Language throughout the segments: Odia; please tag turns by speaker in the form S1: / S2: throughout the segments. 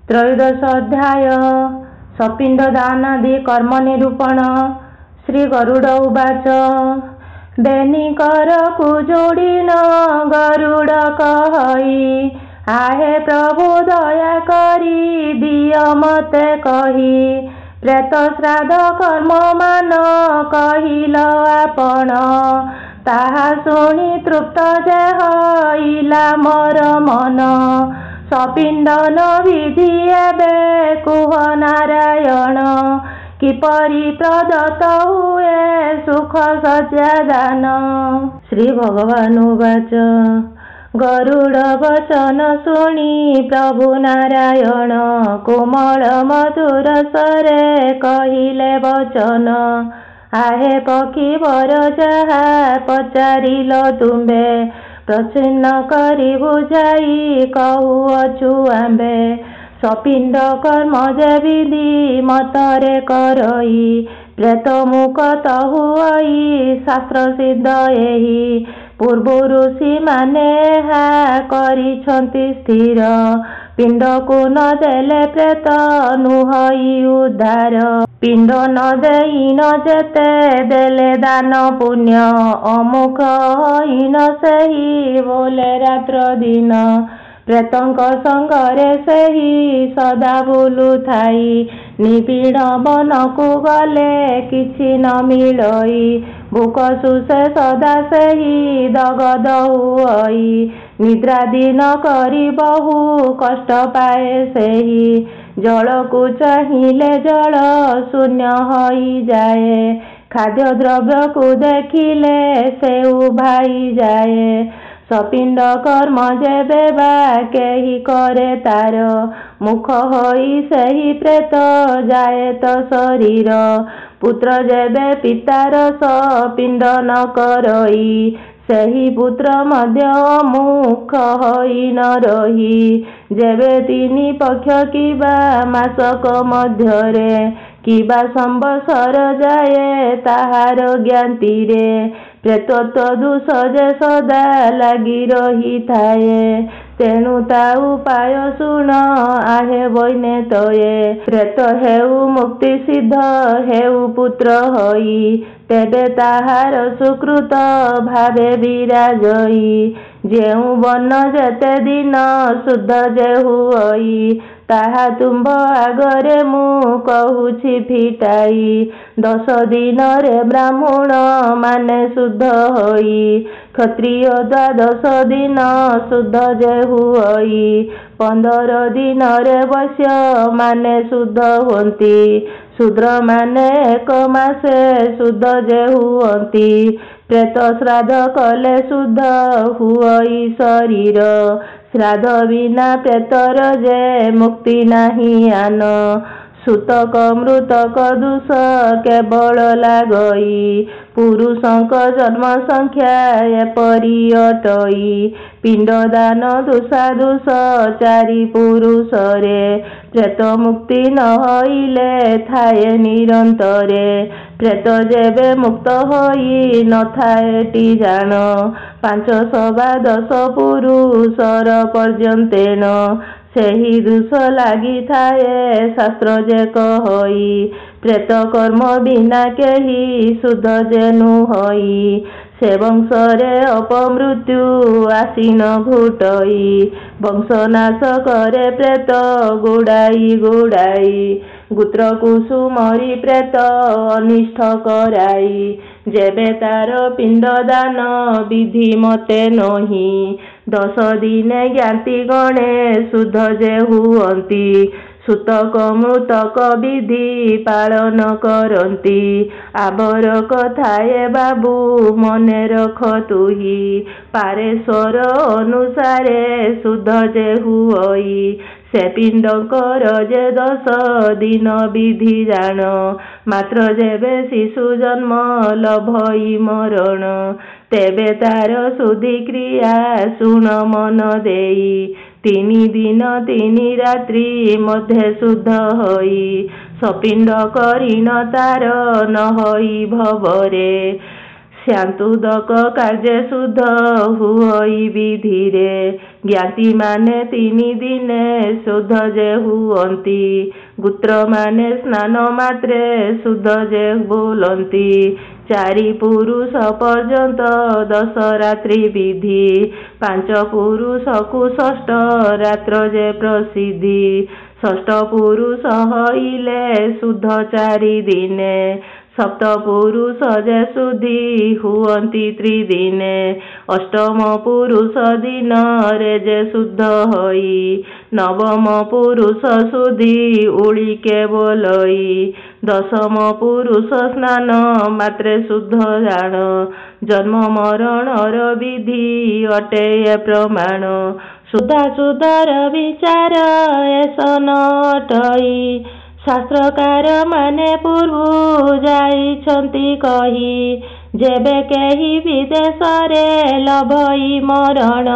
S1: त्रयोदश अध्याय सपिंडदानादि कर्म निरूपण। श्री गरुड़ उवाच बेनिकरकु जोड़िन गरुड़ कहि आहे प्रभु दया करी दिय मते कही प्रेत श्राद्ध कर्म मान कहिल आपण ताहा शुणी तृप्त जे हईला मोर मन सपिंडन विधि एबे कुह नारायण किपरि प्रदत्त हुए सुख सज्जा दान। श्री भगवान उवाच गरुड़ वचन शुणी प्रभु नारायण कोमल मधुर स्वरे कहिले वचन आहे पक्षी वर जहा पचारिल तुम्बे प्रचिन्न करी बुझाई कहुअछु आंबे सपिंड कर्म जे विधि मतरे करई प्रेत मुख तहुई शास्त्र सिद्ध एही पूर्व ऋषि माने हा करिछंति स्थिर पिंड को न देले प्रेत नुहई उद्धार पिंड न देइन जेते देले दान पुण्य अमुख हईन सेही बोले रात्र दिन प्रेतंक संगरे सेही सदा बुलु थाई निपीड़ बन को गले किछि न मिलई भूक सुसे सदा सेही दगद हुई निद्रा दिन करी बहु कष्ट पाए सेही जल को चाहिए जल शून्य हई जाए खाद्य द्रव्य को देखिले से उभाई जाए सपिंड कर्म जेबे बा केही करे तार मुख होई सही प्रेत जाए तो शरीर पुत्र जेबे पितार सपिंड न करई सही पुत्र मध्य मुख होई न रही जेबे तीनी पक्ष किबा मासक मध्यरे किबा संवत्सर जाए ताहार ज्ञाति रे प्रेतत्व दुष जे सदा लगी रही थाए तेणु ता उपाय शुण आहे बइने तये प्रेत हेउ मुक्ति सिद्ध हेउ पुत्र हई तेबे ताहार सुकृत भावे विराजई जेउ बन जेते दिन शुद्ध जे हुई ताहा तुम्भ आगरे मु कहुछि फिटाई 10 दिन रे ब्राह्मण माने शुद्ध होई क्षत्रिय 12 दिन शुद्ध जे हुई 15 दिन रे वैश्य माने शुद्ध होती शूद्र माने 1 मासे शुद्ध जे हुअंती प्रेत श्राद्ध कले शुद्ध हुई शरीर श्राद्ध बिना प्रेतर जे मुक्ति नाही आन सूतक मृतक दुष केवल लागई पुरुषंक जन्म संख्या एपरि अटई पिंडदान दुषादुष 4 पुरुषरे प्रेत मुक्ति न हईले थाए निरंतरे प्रेत जेबे मुक्त होई न थाएटी जान 510 पुरुषर पर्यंतेन सेही दुष लागि थाए शास्त्र जे कहई प्रेत कर्म बिना केही शुद्ध जेनु हई से वंशरे अपमृत्यु आसीन घुटई वंशनाश करे प्रेत गुड़ाई गुड़ाई गुत्र कुसुमरी प्रेत अनिष्ठ कराई जेबे तार पिंडदान विधि मते नही 10 दिन ज्ञाति गणे शुद्ध जे हुअंती सूतक मृतक विधि पालन करती आबरक थाए बाबू मने रख तुही पारेश्वर अनुसारे शुद्ध जे हुई से पिंडकर जे 10 दिन विधि जान मात्र जेबे शिशु जन्म लभई मरण तेबे तार शुद्धि क्रिया शुण मन देई 3 दिन 3 रात्रि मध्य शुद्ध हई सपिंड करिन तार न हई भवरे ସ୍ୟାନ୍ତୁଦକ କାର୍ଯ୍ୟ ଶୁଦ୍ଧ ହୁଅଇ ବିଧିରେ ଜ୍ଞାତିମାନେ 3 ଦିନେ ଶୁଦ୍ଧ ଯେ ହୁଅନ୍ତି। ଗୋତ୍ରମାନେ ସ୍ନାନ ମାତ୍ରେ ଶୁଦ୍ଧ ଯେ ବୋଲନ୍ତି। 4 ପୁରୁଷ ପର୍ଯ୍ୟନ୍ତ 10 ରାତ୍ରି ବିଧି 5 ପୁରୁଷକୁ 6 ରାତ୍ର ଯେ ପ୍ରସିଦ୍ଧି। 6 ପୁରୁଷ ହଇଲେ ଶୁଦ୍ଧ 4 ଦିନେ 7 ପୁରୁଷ ଯେ ଶୁଦ୍ଧି ହୁଅନ୍ତି ତ୍ରିଦିନେ। 8ମ ପୁରୁଷ ଦିନରେ ଯେ ଶୁଦ୍ଧ ହଇ 9ମ ପୁରୁଷ ଶୁଦ୍ଧି ଉଳି କେବଲଇ। 10ମ ପୁରୁଷ ସ୍ନାନ ମାତ୍ରେ ଶୁଦ୍ଧ ଜାଣ। ଜନ୍ମ ମରଣର ବିଧି ଅଟେ ଏ ପ୍ରମାଣ। ଶୁଦ୍ଧାଶୁଦ୍ଧର ବିଚାର ଏସ ନ ଅଟଇ। ଶାସ୍ତ୍ରକାର ମାନେ ପୂର୍ବୁ ଯାଇଛନ୍ତି କହି। ଯେବେ କେହି ବିଦେଶରେ ଲଭଇ ମରଣ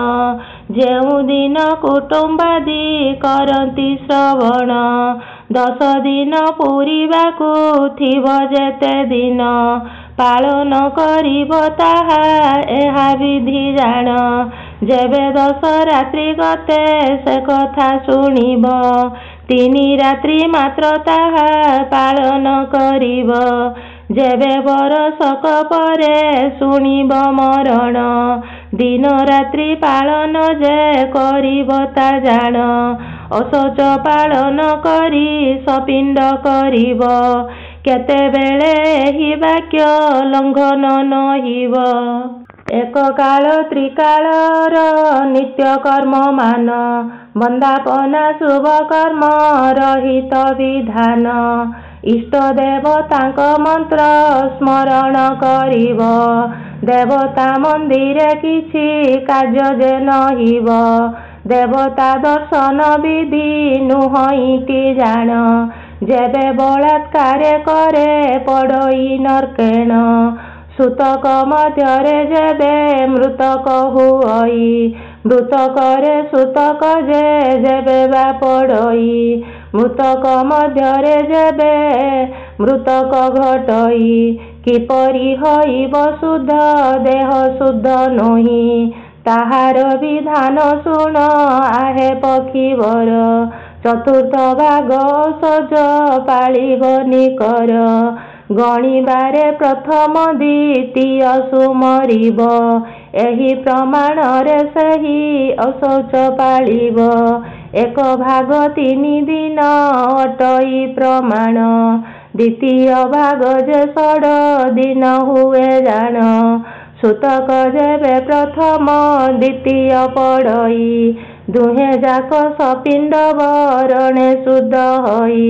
S1: ଯେଉଁଦିନ କୁଟୁମ୍ବାଦି କରନ୍ତି ଶ୍ରବଣ। 10 ଦିନ ପୂରିବାକୁ ଥିବ ଯେତେ ଦିନ ପାଳନ କରିବ ତାହା ଏହା ବିଧି ଜାଣ। ଯେବେ 10 ରାତ୍ରି ଗତେ ସେ କଥା ଶୁଣିବ 3 ରାତ୍ରି ମାତ୍ର ତାହା ପାଳନ କରିବ। ଯେବେ ବରଷକ ପରେ ଶୁଣିବ ମରଣ ଦିନ ରାତ୍ରି ପାଳନ ଯେ କରିବ ତା ଜାଣ। ଅଶୌଚ ପାଳନ କରି ସପିଣ୍ଡ କରିବ କେତେବେଳେ ଏହି ବାକ୍ୟ ଲଙ୍ଘନ ନହିବ। ଏକକାଳ ତ୍ରିକାଳର ନିତ୍ୟ କର୍ମ ମାନ ବନ୍ଦାପନା ଶୁଭ କର୍ମ ରହିତ ବିଧାନ। ଇଷ୍ଟ ଦେବତାଙ୍କ ମନ୍ତ୍ର ସ୍ମରଣ କରିବ ଦେବତା ମନ୍ଦିରେ କିଛି କାର୍ଯ୍ୟ ଯେ ନହିବ। ଦେବତା ଦର୍ଶନ ବିଧି ନୁହଁଟି ଜାଣ। ଯେବେ ବଳାତ୍କାରେ କରେ ପଡ଼ଇ ନର୍କେଣ। ସୂତକ ମଧ୍ୟରେ ଯେବେ ମୃତକ ହୁଅଇ ମୃତକରେ ସୂତକ ଯେବେ ବା ପଡ଼ଇ। ମୃତକ ମଧ୍ୟରେ ଯେବେ ମୃତକ ଘଟଇ କିପରି ହଇବ ଶୁଦ୍ଧ ଦେହ ଶୁଦ୍ଧ ନୋହି। ତାହାର ବିଧାନ ଶୁଣ ଆହେ ପକ୍ଷୀବର। ଚତୁର୍ଥ ଭାଗ ଔଷଧ ପାଳିବନି କର। ଗଣିବାରେ ପ୍ରଥମ ଦ୍ୱିତୀୟ ସୁମରିବ। ଏହି ପ୍ରମାଣରେ ସେହି ଅଶୌଚ ପାଳିବ। 1 ଭାଗ 3 ଦିନ ଅଟଇ ପ୍ରମାଣ। ଦ୍ୱିତୀୟ ଭାଗ ଯେ 6 ଦିନ ହୁଏ ଜାଣ। ସୂତକ ଯେବେ ପ୍ରଥମ ଦ୍ୱିତୀୟ ପଡ଼ଇ ଦୁହେଁ ଯାକ ସପିଣ୍ଡ ବରଣେ ଶୁଦ୍ଧ ହଇ।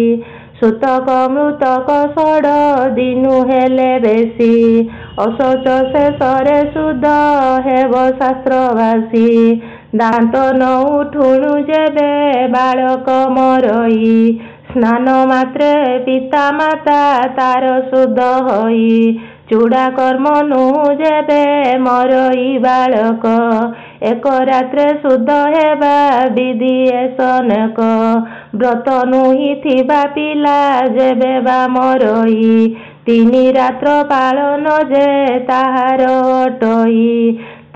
S1: ସୂତକ ମୃତକ 6 ଦିନୁ ହେଲେ ବେଶୀ। ଅଶୌଚ ଶେଷରେ ଶୁଦ୍ଧ ହେବ ଶାସ୍ତ୍ରବାସୀ। ଦାନ୍ତ ନ ଉଠୁଣୁ ଯେବେ ବାଳକ ମରଇ ସ୍ନାନ ମାତ୍ରେ ପିତା ମାତା ତାର ଶୁଦ୍ଧ ହଇ। ଚୂଡ଼ା କର୍ମ ନୁହଁ ଯେବେ ମରଇ ବାଳକ 1 ରାତ୍ରେ ଶୁଦ୍ଧ ହେବା ବିଧି ଏସନେକ। ବ୍ରତ ନୁହିଁ ଥିବା ପିଲା ଯେବେ ବା ମରଇ 3 ରାତ୍ର ପାଳନ ଯେ ତାହାର ଅଟଇ।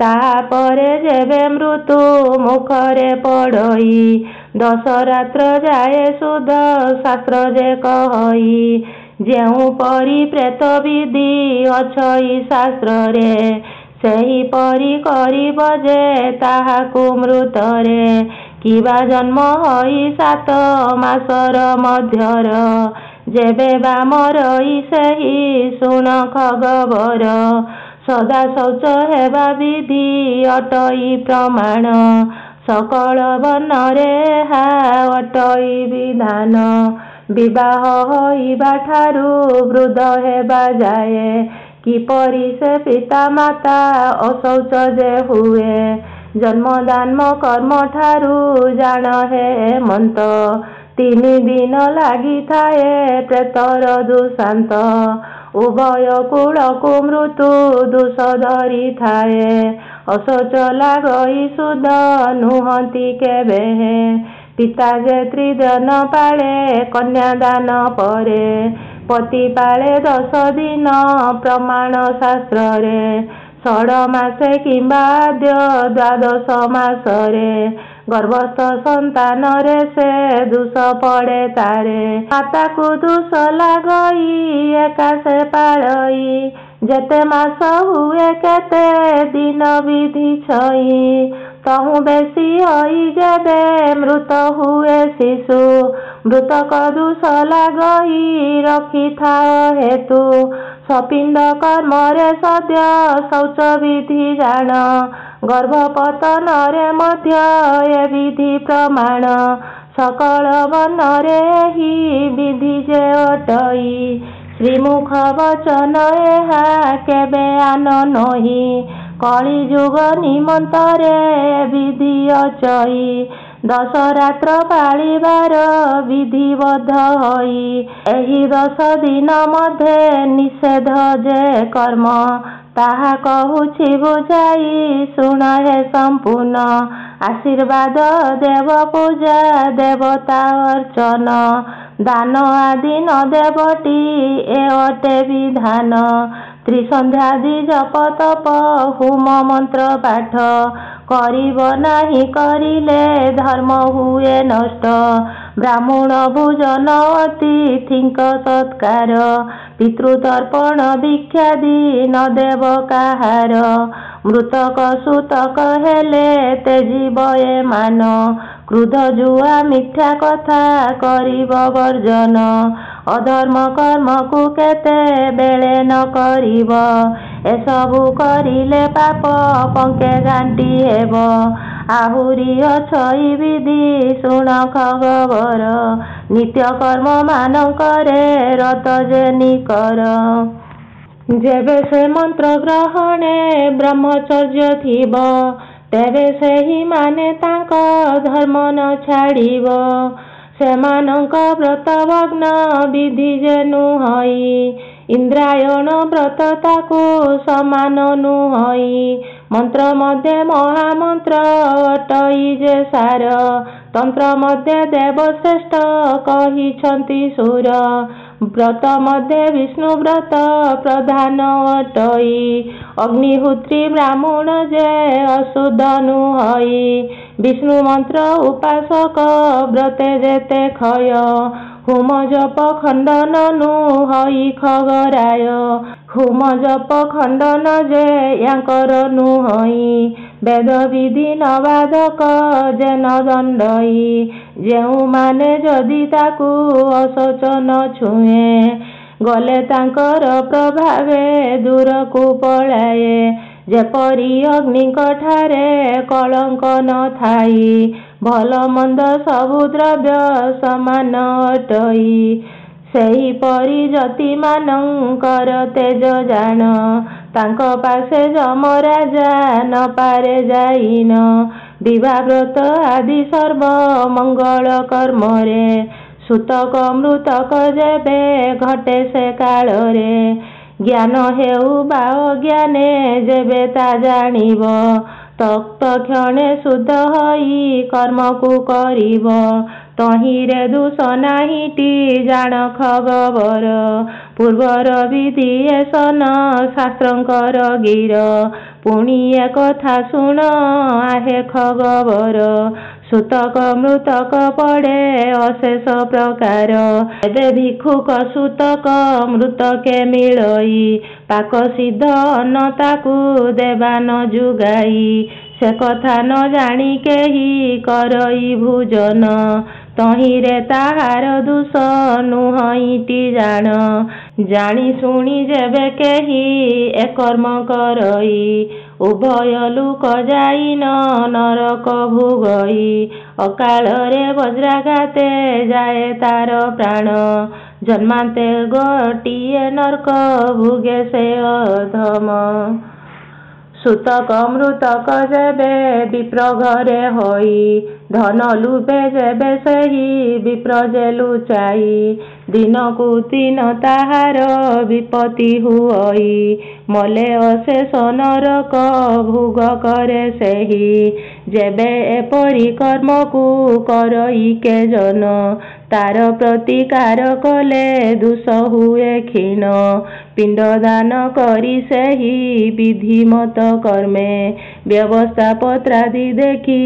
S1: ତାପରେ ଯେବେ ମୃତ୍ୟୁ ମୁଖରେ ପଡ଼ଇ 10 ରାତ୍ର ଯାଏ ଶୁଦ୍ଧ ଶାସ୍ତ୍ର ଯେ କହଇ। ଯେଉଁପରି ପ୍ରେତ ବିଧି ଅଛଇ ଶାସ୍ତ୍ରରେ ସେହିପରି କରିବ ଯେ ତାହାକୁ ମୃତରେ। କିବା ଜନ୍ମ ହଇ 7 ମାସର ମଧ୍ୟର ଯେବେ ବା ମରଇ ସେହି ଶୁଣ ଖଗବର। ସଦା ଶୌଚ ହେବା ବିଧି ଅଟଇ ପ୍ରମାଣ। ସକଳ ବର୍ଣ୍ଣରେ ଏହା ଅଟଇ ବିଧାନ। ବିବାହ ହଇବା ଠାରୁ ବୃଦ୍ଧ ହେବା ଯାଏ କିପରି ସେ ପିତା ମାତା ଅଶୌଚ ଯେ ହୁଏ। ଜନ୍ମଦାନ କର୍ମ ଠାରୁ ଜାଣ ହେ ମନ୍ତ। 3 ଦିନ ଲାଗିଥାଏ ପ୍ରେତର ଦୁଶାନ୍ତ। ଉଭୟ କୂଳକୁ ମୃତ୍ୟୁ ଦୋଷ ଧରିଥାଏ। ଅଶୌଚ ଲାଗଇ ଶୁଦ୍ଧ ନୁହନ୍ତି କେବେ। ପିତା ଯେ 3 ଦିନ ପାଳେ କନ୍ୟାଦାନ ପରେ ପତି ପାଳେ 10 ଦିନ ପ୍ରମାଣ ଶାସ୍ତ୍ରରେ, 6 ମାସେ କିମ୍ବା ଆଦ୍ୟ 12 ମାସରେ, ଗର୍ଭସ୍ଥ ସନ୍ତାନରେ ସେ ଦୋଷ ପଡ଼େ ତାରେ। ମାତାକୁ ଦୋଷ ଲାଗଇ ଏକା ସେ ପାଳଇ, ଯେତେ ମାସ ହୁଏ କେତେ ଦିନ ବିଧି ଛଇ, ତହୁଁ ବେଶୀ ହୋଇ ଯେବେ ମୃତ ହୁଏ ଶିଶୁ, ମୃତକ ଦୋଷ ଲାଗଇ ରଖିଥାଅ ହେତୁ, ସପିଣ୍ଡ କର୍ମରେ ସଦ୍ୟ ଶୌଚ ବିଧି ଜାଣ, ଗର୍ଭପତନରେ ମଧ୍ୟ ଏ ବିଧି ପ୍ରମାଣ, ସକଳ ବର୍ଣ୍ଣରେ ଏହି ବିଧି ଯେ ଅଟଇ, ଶ୍ରୀମୁଖ ବଚନ ଏହା କେବେ ଆନ ନହି, କଳି ଯୁଗ ନିମନ୍ତରେ ବିଧି ଅଚଇ, 10 ରାତ୍ର ପାଳିବାର ବିଧିବଦ୍ଧ ହୋଇ, ଏହି 10 ଦିନ ମଧ୍ୟରେ ନିଷେଧ ଯେ କର୍ମ, ତାହା କହୁଛି ବୁଝାଇ ଶୁଣ ହେ ସମ୍ପୂର୍ଣ୍ଣ, ଆଶୀର୍ବାଦ ଦେବ ପୂଜା ଦେବତା ଅର୍ଚ୍ଚନ, ଦାନ ଆଦି ନ ଦେବଟି ଏ ଅଟେ ବିଧାନ, ତ୍ରିସନ୍ଧ୍ୟାଦି ଜପ ତପ ହୋମ ମନ୍ତ୍ର ପାଠ, କରିବ ନାହିଁ କରିଲେ ଧର୍ମ ହୁଏ ନଷ୍ଟ, ବ୍ରାହ୍ମଣ ଭୋଜନ ଅତିଥିଙ୍କ ସତ୍କାର, ପିତୃତର୍ପଣ ଭିକ୍ଷାଦି ନ ଦେବ କାହାର, ମୃତକ ସୂତକ ହେଲେ ତେଜିବ ଏ ମାନ, କ୍ରୋଧ ଜୁଆ ମିଥ୍ୟା କଥା କରିବ ବର୍ଜନ, ଅଧର୍ମ କର୍ମକୁ କେତେବେଳେ ନ କରିବ, ଏସବୁ କରିଲେ ପାପ ପଙ୍କେ ଘାଣ୍ଟି ହେବ, ଆହୁରି ଅଛଇ ବିଧି ଶୁଣ ଖବର, ନିତ୍ୟ କର୍ମ ମାନଙ୍କରେ ରତ ଯେନି କର, ଯେବେ ସେ ମନ୍ତ୍ର ଗ୍ରହଣେ ବ୍ରହ୍ମଚର୍ଯ୍ୟ ଥିବ, ତେବେ ସେହି ମାନେ ତାଙ୍କ ଧର୍ମ ନ ଛାଡ଼ିବ, ସେମାନଙ୍କ ବ୍ରତ ଭଗ୍ନ ବିଧି ଯେ ନୁହଇ, ଇନ୍ଦ୍ରାୟଣ ବ୍ରତ ତାକୁ ସମାନ ନୁହଇ, ମନ୍ତ୍ର ମଧ୍ୟ ମହାମନ୍ତ୍ର ଅଟଇ ଯେ ସାର, ତନ୍ତ୍ର ମଧ୍ୟ ଦେବଶ୍ରେଷ୍ଠ କହିଛନ୍ତି ସୁର, ବ୍ରତ ମଧ୍ୟ ବିଷ୍ଣୁ ବ୍ରତ ପ୍ରଧାନ ଅଟଇ, ଅଗ୍ନିହୋତ୍ରୀ ବ୍ରାହ୍ମଣ ଯେ ଅଶୁଦ୍ଧ ନୁହଇ, ବିଷ୍ଣୁ ମନ୍ତ୍ର ଉପାସକ ବ୍ରତେ ଯେତେ କ୍ଷୟ, ହୋମ ଜପ ଖଣ୍ଡନ ନୁହଇ ଖଗରାୟ, ହୋମ ଜପ ଖଣ୍ଡନ ଯେ ୟାଙ୍କର ନୁହଇ, ବେଦ ବିଧି ନବାଧକ ଯେ ନ ଦଣ୍ଡଇ, ଯେଉଁମାନେ ଯଦି ତାକୁ ଅଶୋଚ ନ ଛୁଏଁ, ଗଲେ ତାଙ୍କର ପ୍ରଭାବେ ଦୂରକୁ ପଳାଏ, ଯେପରି ଅଗ୍ନିଙ୍କଠାରେ କଳଙ୍କ ନ ଥାଇ, ଭଲ ମନ୍ଦ ସବୁ ଦ୍ରବ୍ୟ ସମାନ ଅଟଇ, ସେହିପରି ଯତିମାନଙ୍କର ତେଜ ଜାଣ, ତାଙ୍କ ପାଶେ ଯମରାଜା ନ ପାରେ ଯାଇନ, ବିବାହ ବ୍ରତ ଆଦି ସର୍ବ ମଙ୍ଗଳ କର୍ମରେ, ସୂତକ ମୃତକ ଯେବେ ଘଟେ ସେ କାଳରେ, ଜ୍ଞାନ ହେଉ ବା ଅଜ୍ଞାନେ ଯେବେ ତା ଜାଣିବ, ତତ୍କ୍ଷଣେ ଶୁଦ୍ଧ ହୋଇ କର୍ମକୁ କରିବ, ତହିଁରେ ଦୋଷ ନାହିଁଟି ଜାଣ ଖବର, ପୂର୍ବର ବିଧି ଏ ସନ ଶାସ୍ତ୍ରଙ୍କର ଗିର, ପୁଣି ଏ କଥା ଶୁଣ ଆହେ ଖବର, ସୂତକ ମୃତକ ପଡ଼େ ଅଶେଷ ପ୍ରକାର, ଏବେ ଭିକ୍ଷୁକ ସୂତକ ମୃତକେ ମିଳଇ, ପାକ ସିଦ୍ଧ ଅନ୍ନ ତାକୁ ଦେବା ନ ଯୁଗାଇ, ସେ କଥା ନ ଜାଣି କେହି କରଇ ଭୋଜନ, ତହିଁରେ ତାହାର ଦୋଷ ନୁହଇଟି ଜାଣ, ଜାଣି ଶୁଣି ଯେବେ କେହି ଏ କର୍ମ କରଇ, ଉଭୟ ଲୋକ ଯାଇନ ନରକ ଭୋଗଇ, ଅକାଳରେ ବଜ୍ରାଘାତେ ଯାଏ ତାର ପ୍ରାଣ, ଜନ୍ମାନ୍ତେ ଗୋଟିଏ ନର୍କ ଭୋଗେ ସେ ଅଧମ, ସୂତକ ମୃତକ ଯେବେ ବିପ୍ର ଘରେ ହୋଇ, ଧନ ଲୁଭେ ଯେବେ ସେହି ବିପ୍ର ଯେ ଲୁଚାଇ, ଦିନକୁ ଦିନ ତାହାର ବିପତ୍ତି ହୁଅଇ, ମଲେ ଅଶେଷ ନରକ ଭୋଗ କରେ ସେହି, ଯେବେ ଏପରି କର୍ମକୁ କରଇ କେଜନ, ତାର ପ୍ରତିକାର କଲେ ଦୋଷ ହୁଏ କ୍ଷୀଣ। ପିଣ୍ଡଦାନ କରି ସେହି ବିଧିମତ କର୍ମେ ବ୍ୟବସ୍ଥା ପତ୍ରାଦି ଦେଖି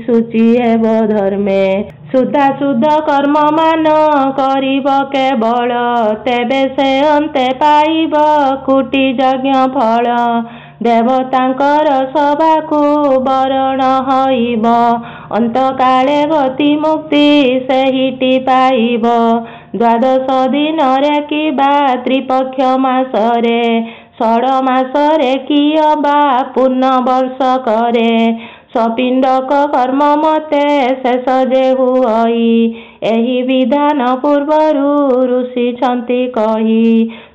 S1: ସୂଚି ହେବ ଧର୍ମେ। ଶୁଦ୍ଧାଶୁଦ୍ଧ କର୍ମମାନ କରିବ କେବଳ ତେବେ ସେ ଅନ୍ତେ ପାଇବ କୋଟି ଯଜ୍ଞ ଫଳ। ଦେବତାଙ୍କର ସଭାକୁ ବରଣ ହଇବ ଅନ୍ତକାଳେ ଗତି ମୁକ୍ତି ସେହିଟି ପାଇବ। ଦ୍ୱାଦଶ ଦିନରେ କିବା ତ୍ରିପକ୍ଷ ମାସରେ ଷଡ଼ ମାସରେ କିଏ ବା ପୂର୍ଣ୍ଣ ବର୍ଷକରେ ସପିଣ୍ଡକ କର୍ମ ମତେ ଶେଷ ଯେ ହୁଅଇ। ଏହି ବିଧାନ ପୂର୍ବରୁ ଋଷିଛନ୍ତି କହି।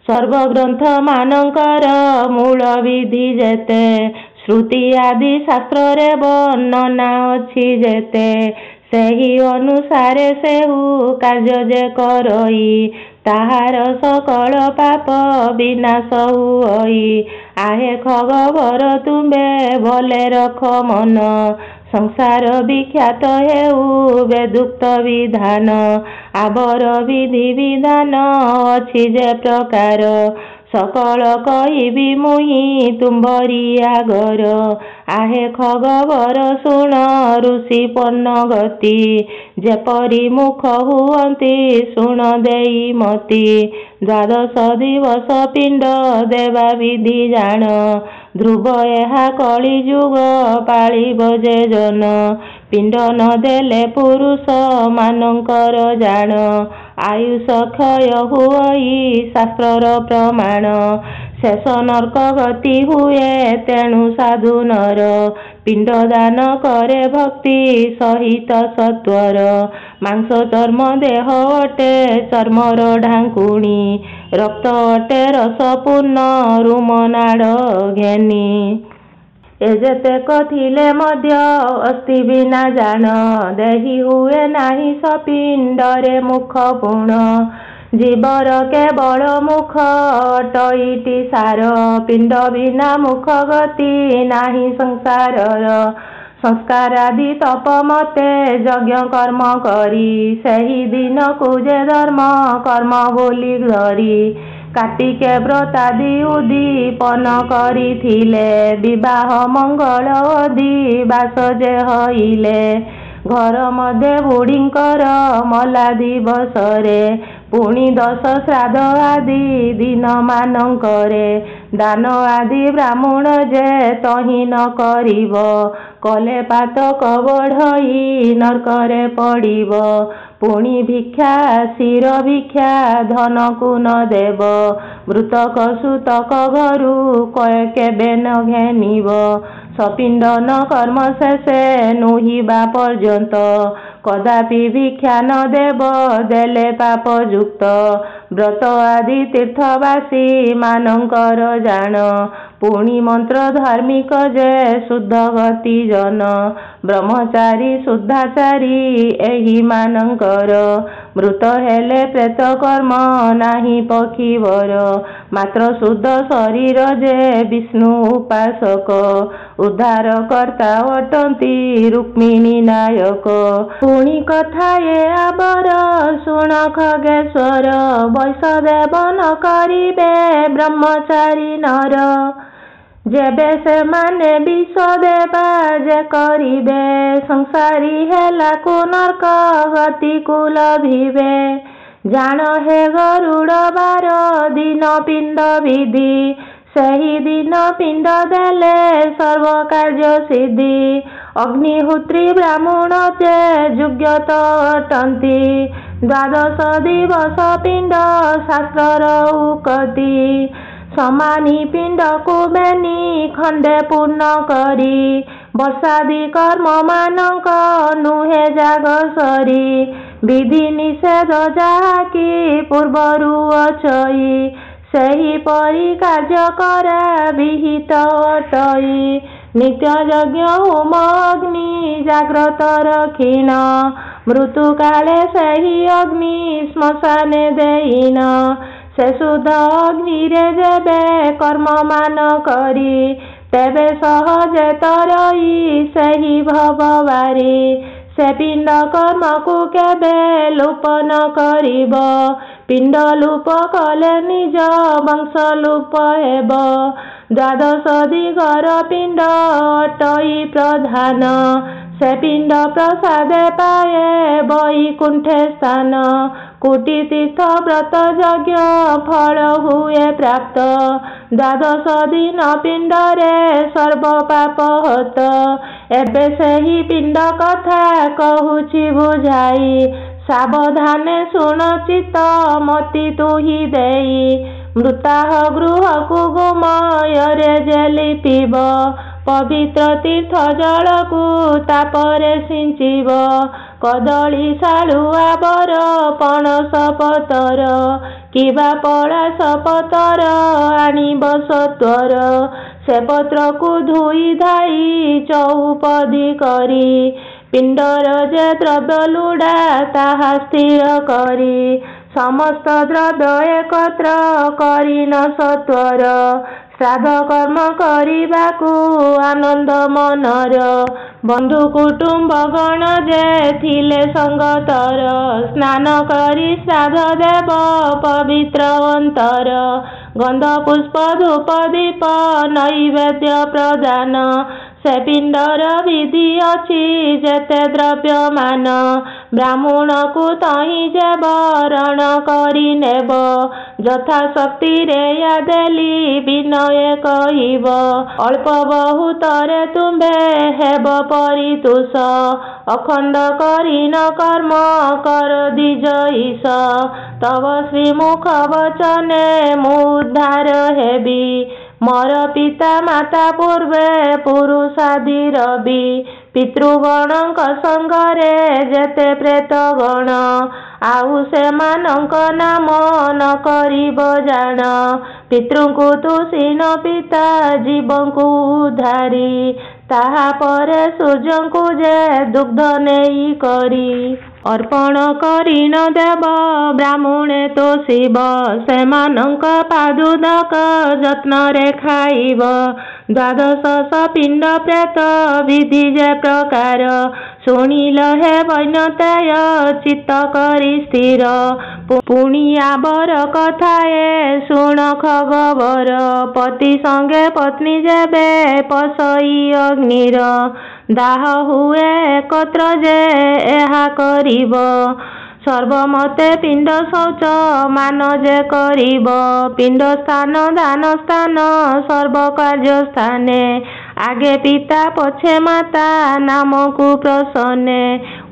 S1: ସର୍ବଗ୍ରନ୍ଥ ମାନଙ୍କର ମୂଳ ବିଧି ଯେତେ ଶ୍ରୁତି ଆଦି ଶାସ୍ତ୍ରରେ ବର୍ଣ୍ଣନା ଅଛି ଯେତେ ସେହି ଅନୁସାରେ ସେହୁ କାର୍ଯ୍ୟ ଯେ କରଇ ତାହାର ସକଳ ପାପ ବିନାଶ ହୁଅଇ। ଆହେ ଖଗବର ତୁମ୍ଭେ ଭଲେ ରଖ ମନ ସଂସାର ବିଖ୍ୟାତ ହେଉ ବେଦୁକ୍ତ ବିଧାନ। ଆବର ବିଧି ବିଧାନ ଅଛି ଯେ ପ୍ରକାର ସକଳ କହିବି ମୁହିଁ ତୁମ୍ଭରି ଆଗର। ଆହେ ଖଗବର ଶୁଣ ଋଷି ପନ୍ନ ଗତି ଯେପରି ମୁଖ ହୁଅନ୍ତି ଶୁଣ ଦେଇ ମତି। ଦ୍ୱାଦଶ ଦିବସ ପିଣ୍ଡ ଦେବା ବିଧି ଜାଣ ଧ୍ରୁବ ଏହା କଳି ଯୁଗ ପାଳିବ ଯେ ଜନ। ପିଣ୍ଡ ନ ଦେଲେ ପୁରୁଷ ମାନଙ୍କର ଜାଣ ଆୟୁଷ କ୍ଷୟ ହୁଅଇ ଶାସ୍ତ୍ରର ପ୍ରମାଣ। ଶେଷ ନର୍କ ଗତି ହୁଏ ତେଣୁ ସାଧୁ ନର ପିଣ୍ଡ ଦାନ କରେ ଭକ୍ତି ସହିତ ସତ୍ୱର। ମାଂସ ଚର୍ମ ଦେହ ଅଟେ ଚର୍ମର ଢାଙ୍କୁଣୀ ରକ୍ତ ଅଟେ ରସ ପୂର୍ଣ୍ଣ ରୁମ ନାଡ଼ ଘେନି। ଏ ଯେତେକ ଥିଲେ ମଧ୍ୟ ଅସ୍ଥି ବିନା ଜାଣ ଦେହି ହୁଏ ନାହିଁ ସପିଣ୍ଡରେ ମୁଖ ପୁଣ। ଜୀବର କେବଳ ମୁଖ ଅଟଇଟି ସାର ପିଣ୍ଡ ବିନା ମୁଖ ଗତି ନାହିଁ ସଂସାରର। ସଂସ୍କାରାଦି ତପ ମତେ ଯଜ୍ଞ କର୍ମ କରି ସେହି ଦିନକୁ ଯେ ଧର୍ମ କର୍ମ ବୋଲି ଧରି କାର୍ତ୍ତିକେ ବ୍ରତାଦି ଉଦ୍ଦୀପନ କରିଥିଲେ ବିବାହ ମଙ୍ଗଳ ଅଧିବାସ ଯେ ହଇଲେ। ଘର ମଧ୍ୟରେ ବୁଢ଼ୀଙ୍କର ମଲା ଦିବସରେ ପୁଣି ଦଶ ଶ୍ରାଦ୍ଧ ଆଦି ଦିନ ମାନଙ୍କରେ ଦାନ ଆଦି ବ୍ରାହ୍ମଣ ଯେ ତହିଁ ନ କରିବ କଲେ ପାତକ ବଢ଼ଇ ନର୍କରେ ପଡ଼ିବ। ପୁଣି ଭିକ୍ଷା ଶିର ଭିକ୍ଷା ଧନକୁ ନ ଦେବ ମୃତକ ସୂତକ ଘରୁ କେବେ ନ ଘେନିବ। ସପିଣ୍ଡନ କର୍ମ ଶେଷେ ନୁହିବା ପର୍ଯ୍ୟନ୍ତ କଦାପି ଭିକ୍ଷା ନ ଦେବ ଦେଲେ ପାପ ଯୁକ୍ତ। ବ୍ରତ ଆଦି ତୀର୍ଥବାସୀ ମାନଙ୍କର ଜାଣ ପୁଣି ମନ୍ତ୍ର ଧାର୍ମିକ ଯେ ଶୁଦ୍ଧ ଗତି ଜନ। ବ୍ରହ୍ମଚାରୀ ଶୁଦ୍ଧାଚାରୀ ଏହି ମାନଙ୍କର ମୃତ ହେଲେ ପ୍ରେତ କର୍ମ ନାହିଁ ପକ୍ଷୀବର। ମାତ୍ର ଶୁଦ୍ଧ ଶରୀର ଯେ ବିଷ୍ଣୁ ଉପାସକ ଉଦ୍ଧାର କର୍ତ୍ତା ଅଟନ୍ତି ରୁକ୍ମିଣୀ ନାୟକ। ପୁଣି କଥା ଏ ଆବର ଶୁଣ ଖଗେଶ୍ୱର ବୈଷଦେବ ନ କରିବେ ବ୍ରହ୍ମଚାରୀ ନର। ଯେବେ ସେମାନେ ବିଷ ଦେବା ଯେ କରିବେ ସଂସାରୀ ହେଲାକୁ ନର୍କ ଗତିକୁ ଲଭିବେ। ଜାଣ ହେ ଗରୁଡ଼ ବାର ଦିନ ପିଣ୍ଡ ବିଧି ସେହି ଦିନ ପିଣ୍ଡ ଦେଲେ ସର୍ବ କାର୍ଯ୍ୟ ସିଦ୍ଧି। ଅଗ୍ନିହୋତ୍ରୀ ବ୍ରାହ୍ମଣ ଯେ ଯୋଗ୍ୟତ ଅଟନ୍ତି ଦ୍ୱାଦଶ ଦିବସ ପିଣ୍ଡ ଶାସ୍ତ୍ରର ଉକ୍ତି। ସମାନି ପିଣ୍ଡକୁ ବେନି ଖଣ୍ଡେ ପୂର୍ଣ୍ଣ କରି ବର୍ଷାଦି କର୍ମ ମାନଙ୍କ ନୁହେଁ ଯାଗ ସରି। ବିଧି ନିଷେଧ ଯାହାକି ପୂର୍ବରୁ ଅଛଇ ସେହିପରି କାର୍ଯ୍ୟ କରା ବିହିତ ଅଟଇ। ନିତ୍ୟ ଯଜ୍ଞ ହୋମ ଅଗ୍ନି ଜାଗ୍ରତ ରଖିଣ ମୃତ୍ୟୁ କାଳେ ସେହି ଅଗ୍ନି ଶ୍ମଶାନେ ଦେଇନ। ସେ ଶୁଦ୍ଧ ଅଗ୍ନିରେ ଯେବେ କର୍ମ ମାନ କରି ତେବେ ସହଜେ ତରଇ ସେହି ଭବ ବାରି। से पिंड कर्म को केबे लोप न करिब पिंड लोप कले निज वंश लोप हेब द्वादश दिगर पिंड अटई प्रधान से पिंड प्रसाद पाए वैकुंठे स्थान कोटि तीर्थ व्रत यज्ञ फल हुए प्राप्त द्वादश दिन पिंड रे सर्व पाप हत एबे सही पिंड कथा कहूछि बुझाई सावधाने शुण चित्त मति तुही देई मृताह गृह को गोमୟରେ जेली पीब पवित्र तीर्थ जल को तापरे सिंचिब कदली शालुआ बर पणस पतर किबा पलाश पतर आनिब सत्वर से पत्र को धोई धाई चौपदी करी पिंडर जे द्रव्य लुड़ा ताहा स्थिर करी समस्त द्रव्य एकत्र करी न सत्वर श्राद्ध कर्म करिबाकु आनंद मनर बंधु कुटुंब गण जे थिले संगतर स्नान करी श्राद्ध देव पवित्र अंतर गंध पुष्प धूप दीप नैवेद्य प्रदान से पिंडर विधि अछि जेते द्रव्य मान ब्राह्मण को तही जे वरण करी नेब यथा शक्ति रे या देली विनय कहिब अल्प बहुत रे तुम्भे हेब परितोष अखंड करी न कर्म कर दिज ईश तव श्रीमुख वचने मुद्धार हेबी मोर पिता माता पूर्वे पुरुषादि रवि पितृगणक संगरे जेते प्रेतगण आउ सेमानक नाम न करिब जान पितृଙ୍କୁ तुसीन पिता जीवଙ୍କୁ उद्धारी ताहा परे सूर्यଙ୍କୁ जे दुग्ध नेई करी अर्पण करी न देव ब्राह्मणे तो शिव सेमानक पादुदक जत्न रे खाइब द्वादश पिंड प्रेत विधि जे प्रकार शुणिल हे वैनतेय चित्त करी स्थिर पुणिया बर कथाए शुण खगबर पति संगे पत्नी जेबे पसई अग्निर दाह हुए एकत्र जे एहा करिब सर्वमते पिंड शौच मान जे करिब पिंड स्थान दान स्थान सर्व कार्य स्थाने आगे पिता पछे माता नाम को प्रसन्ने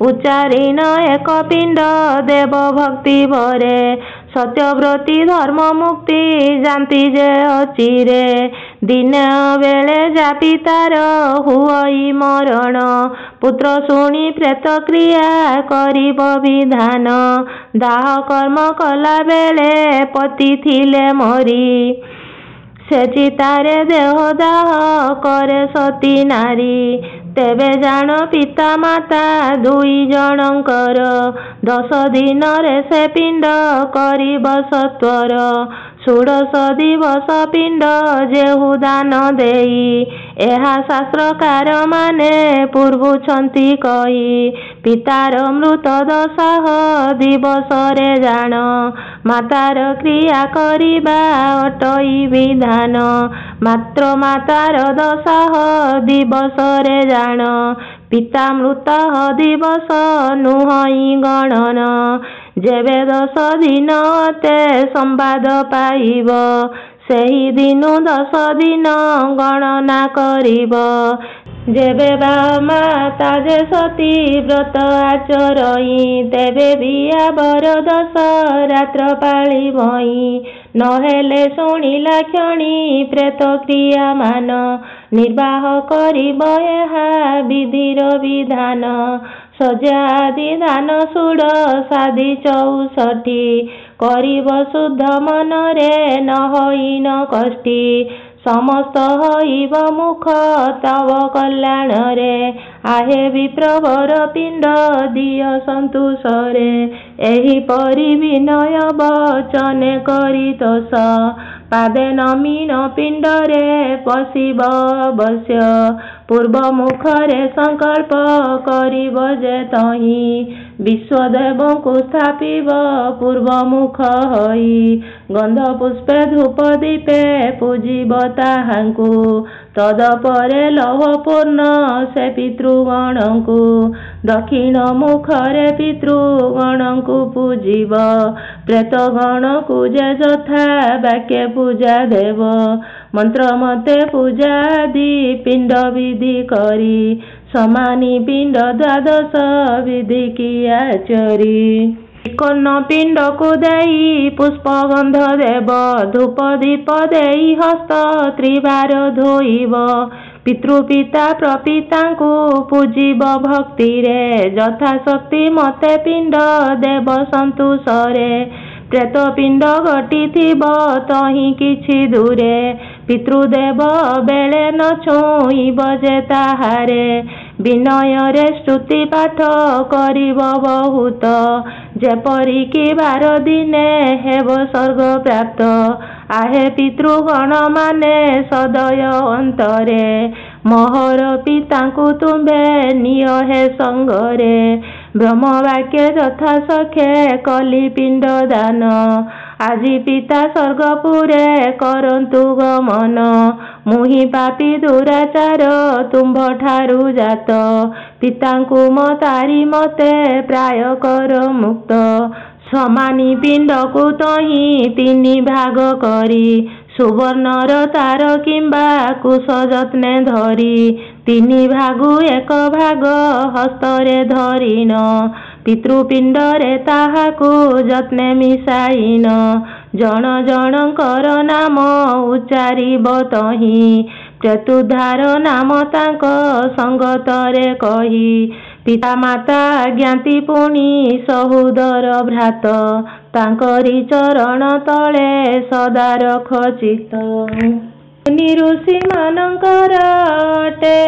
S1: उच्चारिण एक पिंड देव भक्ति भरे सत्यव्रती धर्म मुक्ति जानती जे अचिरे दिन बेले जा पितार हुई मरण पुत्र शुणी प्रेत क्रिया करिब विधान दाह कर्म कला बेले पति थिले मरी से चितारे देह दाह करे सती नारी तेबे जान पिता माता दुई जनकर 10 दिन रे से पिंड करिब सत्वर 16 दिवस पिंड जेहु दान देई एहा शास्त्रकार माने पूर्वुछंती कही पितार मृत दशाह दिवस रे जान मातार क्रिया करिबा अटई विधान मात्र मातार दशाह दिवस रे जान पिता मृत दिवस नुहई गणन जेबे 10 दिन ते संवाद पाइब सेही दिनु 10 दिन गणना करिब जेबे बा माता जे सती व्रत आचरई तेबे बिया बर 10 रात्र पाळिबई नहेले शुणिला क्षणी प्रेत क्रिया मान निर्वाह करिब एहा विधिर विधान सजा आदि दान सुड सादि 64 करिब शुद्ध मनरे न होई न कष्टी समस्त हईब मुख तव कल्याण रे आहे विप्रवर पिंड दिय संतोषरे एही परि विनय वचने करी तोष पादे नमीन पिंड रे पशिब अवश्य ପୂର୍ବ ମୁଖରେ ସଂକଳ୍ପ କରିବ ଯେ ତହିଁ ବିଶ୍ୱଦେବଙ୍କୁ ସ୍ଥାପିବ ପୂର୍ବ ମୁଖ ହୋଇ ଗନ୍ଧ ପୁଷ୍ପେ ଧୂପ ଦୀପେ ପୂଜିବ ତାହାଙ୍କୁ ତଦପରେ ଲୌହପୂର୍ଣ୍ଣ ସେ ପିତୃଗଣଙ୍କୁ ଦକ୍ଷିଣ ମୁଖରେ ପିତୃଗଣଙ୍କୁ ପୂଜିବ ପ୍ରେତଗଣକୁ ଯେ ଯଥା ବାକ୍ୟ ପୂଜା ଦେବ ମନ୍ତ୍ର ମତେ ପୂଜା ଆଦି ପିଣ୍ଡ ବିଧି କରି ସମାନି ପିଣ୍ଡ ଦ୍ୱାଦଶ ବିଧି କିଆଚରି କର୍ଣ୍ଣ ପିଣ୍ଡକୁ ଦେଇ ପୁଷ୍ପ ଗନ୍ଧ ଦେବ ଧୂପ ଦୀପ ଦେଇ ହସ୍ତ ତ୍ରିବାର ଧୋଇବ ପିତୃପିତା ପ୍ରପିତାଙ୍କୁ ପୂଜିବ ଭକ୍ତିରେ ଯଥାଶକ୍ତି ମତେ ପିଣ୍ଡ ଦେବ ସନ୍ତୋଷରେ ପ୍ରେତ ପିଣ୍ଡ ଘଟିଥିବ ତହିଁ କିଛି ଦୂରେ ପିତୃଦେବ ବେଳେ ନ ଛୁଇଁବ ଯେ ତାହାରେ ବିନୟରେ ସ୍ତୁତି ପାଠ କରିବ ବହୁତ ଯେପରିକି 12 ଦିନେ ହେବ ସ୍ୱର୍ଗ ପ୍ରାପ୍ତ ଆହେ ପିତୃଗଣ ମାନେ ସଦୟ ଅନ୍ତରେ ମହର ପିତାଙ୍କୁ ତୁମ୍ଭେ ନିଅ ହେ ସଙ୍ଗରେ ବ୍ରହ୍ମବାକ୍ୟ ଯଥାସଖେ କଲି ପିଣ୍ଡ ଦାନ ଆଜି ପିତା ସ୍ୱର୍ଗପୁରେ କରନ୍ତୁ ଗମନ ମୁହିଁ ପାପୀ ଦୁରାଚାର ତୁମ୍ଭ ଠାରୁ ଜାତ ପିତାଙ୍କୁ ତାରି ମତେ ପ୍ରାୟ କର ମୁକ୍ତ ସମାନି ପିଣ୍ଡକୁ ତହିଁ 3 ଭାଗ କରି ସୁବର୍ଣ୍ଣର ତାର କିମ୍ବା କୁଶ ଯତ୍ନେ ଧରି 3 ଭାଗୁ 1 ଭାଗ ହସ୍ତରେ ଧରିନ ପିତୃପିଣ୍ଡରେ ତାହାକୁ ଯତ୍ନେ ମିଶାଇନ ଜଣ ଜଣଙ୍କର ନାମ ଉଚ୍ଚାରିବ ତହିଁ ପ୍ରତ୍ୟୁଦ୍ଧାର ନାମ ତାଙ୍କ ସଙ୍ଗତରେ କହି ପିତା ମାତା ଜ୍ଞାତି ପୁଣି ସହୋଦର ଭ୍ରାତ ତାଙ୍କରି ଚରଣ ତଳେ ସଦା ରଖ ଚିତ୍ତ ମୁନି ଋଷି ମାନଙ୍କର ଅଟେ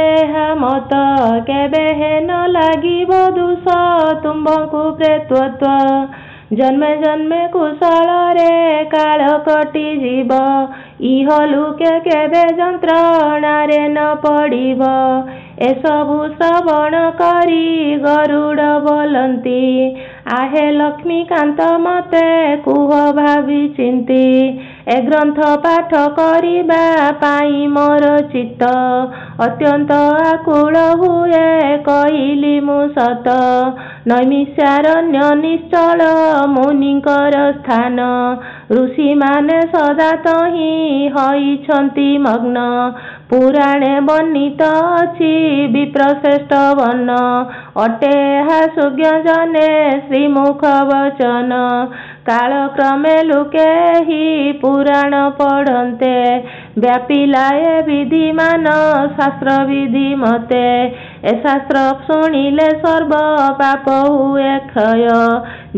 S1: ମତ କେବେ ନ ଲାଗିବ ଦୋଷ ତୁମ୍ଭଙ୍କୁ ପ୍ରେତତ୍ୱ ଜନ୍ମେ ଜନ୍ମେ କୁଶଳରେ କାଳ କଟିଯିବ ଇହ ଲୋକେ କେବେ ଯନ୍ତ୍ରଣାରେ ନ ପଡ଼ିବ ଏସବୁ ଶ୍ରବଣ କରି ଗରୁଡ଼ ବୋଲନ୍ତି ଆହେ ଲକ୍ଷ୍ମୀକାନ୍ତ ମତେ କୁହ ଭାବି ଚିନ୍ତି ଏ ଗ୍ରନ୍ଥ ପାଠ କରିବା ପାଇଁ ମୋର ଚିତ୍ତ ଅତ୍ୟନ୍ତ ଆକୁଳ ହୁଏ କହିଲି ମୁଁ ସତ ନୈମିଷାରଣ୍ୟ ନିଶ୍ଚଳ ମୁନିଙ୍କର ସ୍ଥାନ ଋଷିମାନେ ସଦା ତହିଁ ହୋଇଛନ୍ତି ମଗ୍ନ ପୁରାଣେ ବର୍ଣ୍ଣିତ ଅଛି ବିପ୍ରଶ୍ରେଷ୍ଠ ବର୍ଣ୍ଣ ଅଟେ ଏହା ସୁଜ୍ଞ ଜନେ ଶ୍ରୀମୁଖ ବଚନ କାଳକ୍ରମେ ଲୋକେ ହି ପୁରାଣ ପଢ଼ନ୍ତେ ବ୍ୟାପିଲା ଏ ବିଧିମାନ ଶାସ୍ତ୍ର ବିଧି ମତେ ଏ ଶାସ୍ତ୍ର ଶୁଣିଲେ ସର୍ବ ପାପ ହୁଏ କ୍ଷୟ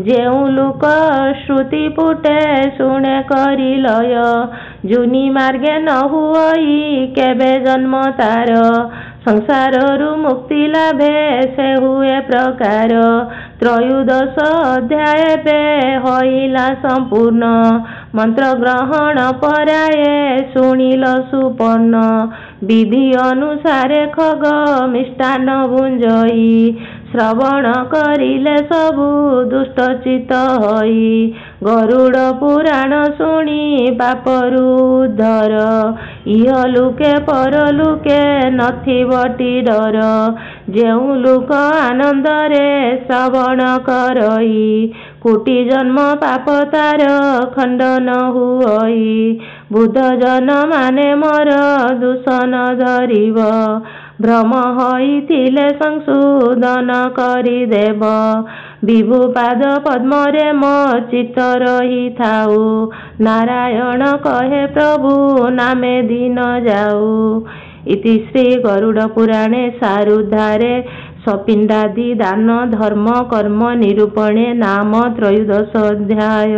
S1: ଯେଉଁ ଲୋକ ଶ୍ରୁତି ପୁଟେ ଶୁଣେ କରି ଲୟ ଜୁନି ମାର୍ଗେ ନ ହୁଇ କେବେ ଜନ୍ମ ତାର ସଂସାରରୁ ମୁକ୍ତି ଲାଭେ ସେ ହୁଏ ପ୍ରକାର ତ୍ରୟୋଦଶ ଅଧ୍ୟାୟ ହୋଇଲା ସମ୍ପୂର୍ଣ୍ଣ ମନ୍ତ୍ର ଗ୍ରହଣ ପରାଏ ଶୁଣିଲ ସୁପର୍ଣ୍ଣ ବିଧି ଅନୁସାରେ ଖଗ ମିଷ୍ଟାନ୍ନ ଭୁଞ୍ଜଇ ଶ୍ରବଣ କରିଲେ ସବୁ ଦୁଷ୍ଟ ଚିତ ହୋଇ ଗରୁଡ଼ ପୁରାଣ ଶୁଣି ପାପରୁ ଉଦ୍ଧର ଇହ ଲୋକେ ପର ଲୋକେ ନଥିବଟି ଡର ଯେଉଁ ଲୋକ ଆନନ୍ଦରେ ଶ୍ରବଣ କରଇ କୋଟି ଜନ୍ମ ପାପ ତାର ଖଣ୍ଡନ ହୁଅଇ ବୁଦ୍ଧ ଜନ ମାନେ ମୋର ଦୂଷଣ ଧରିବ ଭ୍ରମ ହୋଇଥିଲେ ସଂଶୋଧନ କରିଦେବ ବିଭୁ ପାଦ ପଦ୍ମରେ ମୋ ଚିତ୍ତ ରହିଥାଉ ନାରାୟଣ କହେ ପ୍ରଭୁ ନାମେ ଦିନ ଯାଉ ଇତି ଶ୍ରୀ ଗରୁଡ଼ ପୁରାଣେ ସାରୁଦ୍ଧାରେ ସପିଣ୍ଡାଦି ଦାନ ଧର୍ମ କର୍ମ ନିରୂପଣେ ନାମ ତ୍ରୟୋଦଶ ଅଧ୍ୟାୟ।